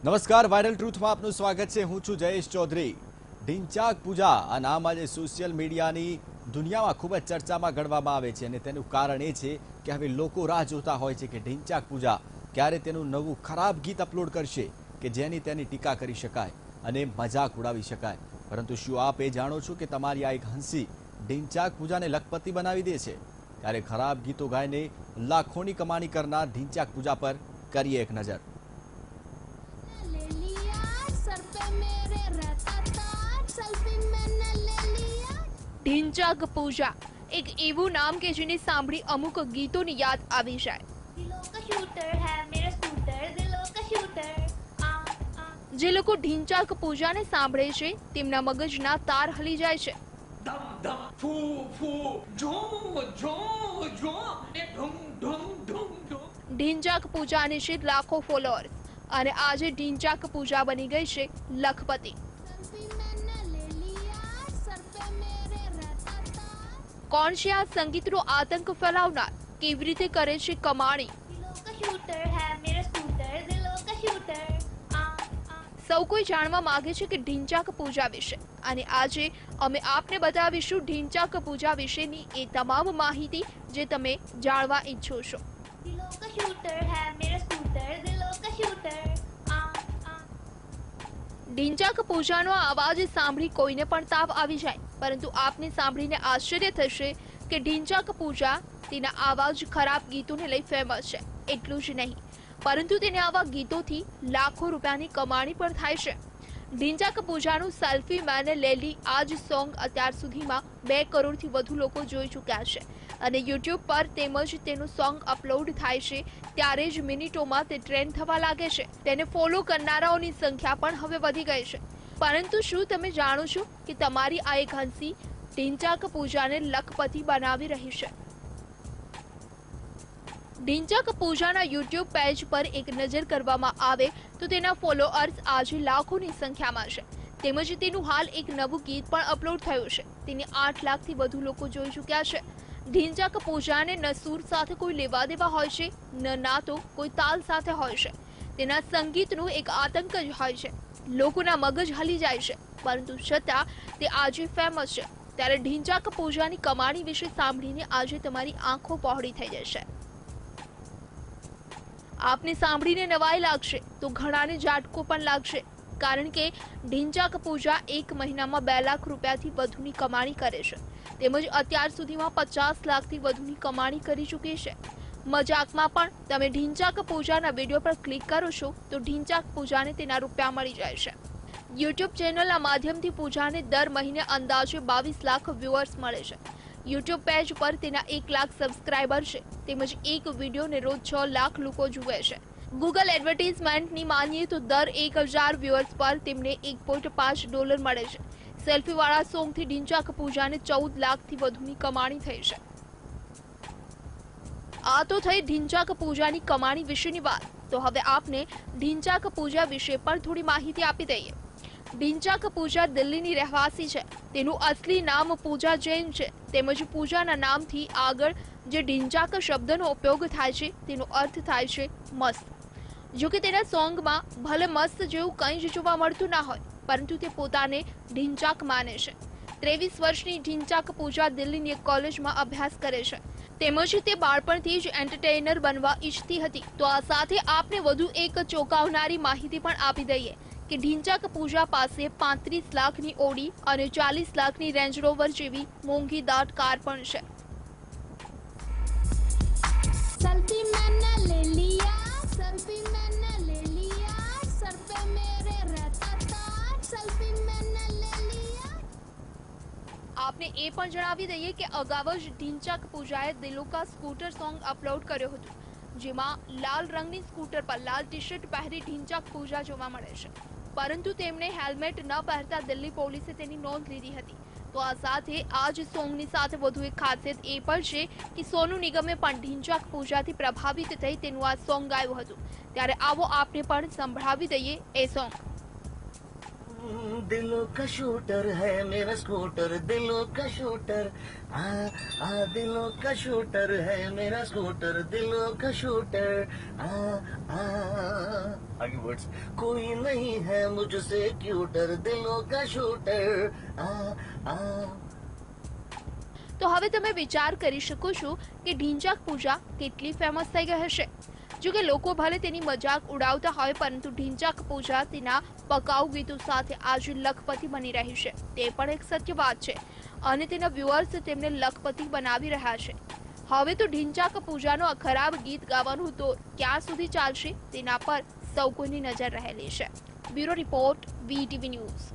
નમસ્કાર, વાયરલ ટ્રુથમાં આપનું સ્વાગત છે। હું છું જયેશ ચૌધરી। ઢીંચાક પૂજા આ નામ આજે સોશિયલ મીડિયાની દુનિયામાં ખૂબ જ ચર્ચામાં ગણવામાં આવે છે અને તેનું કારણ એ છે કે હવે લોકો રાહ જોતા હોય છે કે ઢીંચાક પૂજા ક્યારે તેનું નવું ખરાબ ગીત અપલોડ કરશે કે જેની તેની ટીકા કરી શકાય અને મજાક ઉડાવી શકાય। પરંતુ શું આપ એ જાણો છો કે તમારી આ એક હંસી ઢીંચાક પૂજાને લખપતિ બનાવી દે છે? ત્યારે ખરાબ ગીતો ગાઈને લાખોની કમાણી કરનાર ઢીંચાક પૂજા પર કરીએ એક નજર। ઢીંચાક પૂજા એક એવું નામ કે જેને સાંભળી અમુક ગીતોની યાદ આવી જાય। જે લોકો ઢીંચાક પૂજાને સાંભળે છે તેમના મગજના તાર હલી જાય છે। ઢીંચાક પૂજાને છે લાખો ફોલોઅર્સ અને આજે ઢીંચાક પૂજા બની ગઈ છે લખપતિ। કોણ છે આ સંગીતનો આતંક ફેલાવનાર? કેવી રીતે કરે છે કમાણી? સૌ કોઈ જાણવા માંગે છે કે ઢીંચાક પૂજા વિશે અને આજે અમે આપને બતાવીશું ઢીંચાક પૂજા વિશેની એ તમામ માહિતી જે તમે જાણવા ઈચ્છો છો। ઢીંચાક પૂજાનો અવાજ સાંભળી કોઈને પણ તાવ આવી જાય, પરંતુ આપને સાંભળીને આશ્ચર્ય થશે કે ઢીંચાક પૂજા તેના આવા જ ખરાબ ગીતોને લઈ ફેમસ છે। એટલું જ નહીં, પરંતુ તેને આવા ગીતોથી લાખો રૂપિયાની કમાણી પણ થાય છે। ઢીંચાક પૂજાનું સેલ્ફી મેને લેલી આ જ સોંગ અત્યાર સુધીમાં 2 કરોડથી વધુ લોકો જોઈ ચૂક્યા છે અને યુટ્યુબ પર તેમજ તેનું સોંગ અપલોડ થાય છે ત્યારે જ મિનિટોમાં તે ટ્રેન્ડ થવા લાગે છે। તેને ફોલો કરનારાઓની સંખ્યા પણ હવે વધી ગઈ છે। પરંતુ શું તમે જાણો છો કે તમારી આ એક હંસી ઢીંચાક પૂજાને લખપતિ બનાવી રહી છે? ઢીંચાક પૂજાના યુટ્યુબ પેજ પર એક નજર કરવામાં આવે તો તેના ફોલોઅર્સ આજે લાખોની સંખ્યામાં છે તેમજ તેનું હાલ એક નવું ગીત પણ અપલોડ થયું છે। તેને 8 લાખથી વધુ લોકો જોઈ ચૂક્યા છે। ઢીંચાક પૂજાને ન સૂર સાથે કોઈ લેવા દેવા હોય છે, ના તો કોઈ તાલ સાથે હોય છે। તેના સંગીતનું એક આતંક જ હોય છે। લોકોના મગજ હલી જાય છે, પરંતુ છતાં તે આજે ફેમસ છે। ત્યારે ઢીંચાક પૂજાની કમાણી વિશે સાંભળીને આજે તમારી આંખો પહોળી થઈ જશે। આપને સાંભળીને નવાઈ લાગશે તો ઘણાને ઝાટકો પણ લાગશે, કારણ કે ઢીંચાક પૂજા એક મહિનામાં 2 લાખ રૂપિયાથી વધુની કમાણી કરે છે તેમજ અત્યાર સુધીમાં 50 લાખથી વધુની કમાણી કરી ચૂકી છે। મજાકમાં પણ તમે ઢીંચાક પૂજાના વિડીયો પર ક્લિક કરો છો તો ઢીંચાક પૂજાને તેના રૂપિયા મળી જાય છે। યુટ્યુબ ચેનલના માધ્યમથી પૂજાને દર મહિને અંદાજે 22 લાખ વ્યુઅર્સ મળે છે। યુટ્યુબ પેજ પર તેના 1 લાખ સબસ્ક્રાઇબર છે તેમજ એક વિડીયોને રોજ 6 લાખ લોકો જુએ છે। ગૂગલ એડવર્ટાઇઝમેન્ટની માનીએ તો દર 1000 વ્યુઅર્સ પર તેમને $1.5 મળે છે। સેલ્ફીવાળા સોંગથી ઢીંચાક પૂજાને 14 લાખથી વધુની કમાણી થઈ છે। આ તો થઈ ઢીંચાક પૂજાની કમાણી વિશેની વાત, તો હવે આપને ઢીંચાક પૂજા વિશે પણ થોડી માહિતી આપી દઈએ। ઢીંચાક પૂજા દિલ્હીની રહેવાસી છે। તેનું અસલી નામ પૂજા જૈન છે તેમજ પૂજાના નામથી આગળ જે ઢીંચાક શબ્દનો ઉપયોગ થાય છે તેનો અર્થ થાય છે મસ્ત। જો કે તેના સોંગમાં ભલે મસ્ત જેવું કંઈ જ જોવા મળતું ના હોય, પરંતુ તે પોતાને ઢીંચાક માને છે। 23 વર્ષની ઢીંચાક પૂજા દિલ્હીની એક કોલેજમાં અભ્યાસ કરે છે તેમજ તે બાળપણથી જ એન્ટરટેનર બનવા ઈચ્છતી હતી। તો આ સાથે આપને વધુ એક ચોંકાવનારી માહિતી પણ આપી દઈએ કે ઢીંચાક પૂજા પાસે 35 લાખની ઓડી અને 40 લાખની રેન્જ રોવર જેવી મોંઘી દાટ કાર પણ છે। આપને એ પણ જણાવી દઈએ કે અગાઉ જ ઢીંચાક પૂજાએ દિલોકા સ્કૂટર સોંગ અપલોડ કર્યો હતો, જેમાં લાલ રંગની સ્કૂટર પર લાલ ટી શર્ટ પહેરી ઢીંચાક પૂજા જોવા મળે છે, પરંતુ તેમણે હેલ્મેટ ન પહેરતા દિલ્હી પોલીસે તેની નોંધ લીધી હતી। તો આ સાથે આ જ સોંગની સાથે વધુ એક ખાસિયત એ પણ છે કે સોનુ નિગમે પણ ઢીંચાક પૂજાથી પ્રભાવિત થઈ તેનું આ સોંગ ગાયું હતું। ત્યારે આવો આપને પણ સંભળાવી દઈએ એ સોંગ। दिलों का शूटर है मेरा स्कूटर, दिलों का शूटर, दिलों का शूटर है मेरा स्कूटर, दिलों का शूटर, आगे वर्ड्स, कोई नहीं है मुझसे क्यूटर, दिलों का शूटर, તો હવે તમે વિચાર કરી શકો છો કે ઢીંચાક પૂજા કેટલી ફેમસ થઈ ગઈ હશે. જો કે લોકો ભલે તેની મજાક ઉડાવતા હોય, પરંતુ ઢીંચાક પૂજા તેના પકાઉ ગીતો સાથે આજે લખપતિ બની રહી છે. તે પણ એક સત્ય વાત છે અને તેના વ્યુઅર્સ તેમને લખપતિ બનાવી રહ્યા છે. હવે તો ઢીંચાક પૂજાનો આ ખરાબ ગીત ગાવાનું તો ક્યાં સુધી ચાલશે તેના પર સૌ કોઈની નજર રહેલી છે. Bureau report, VTV news.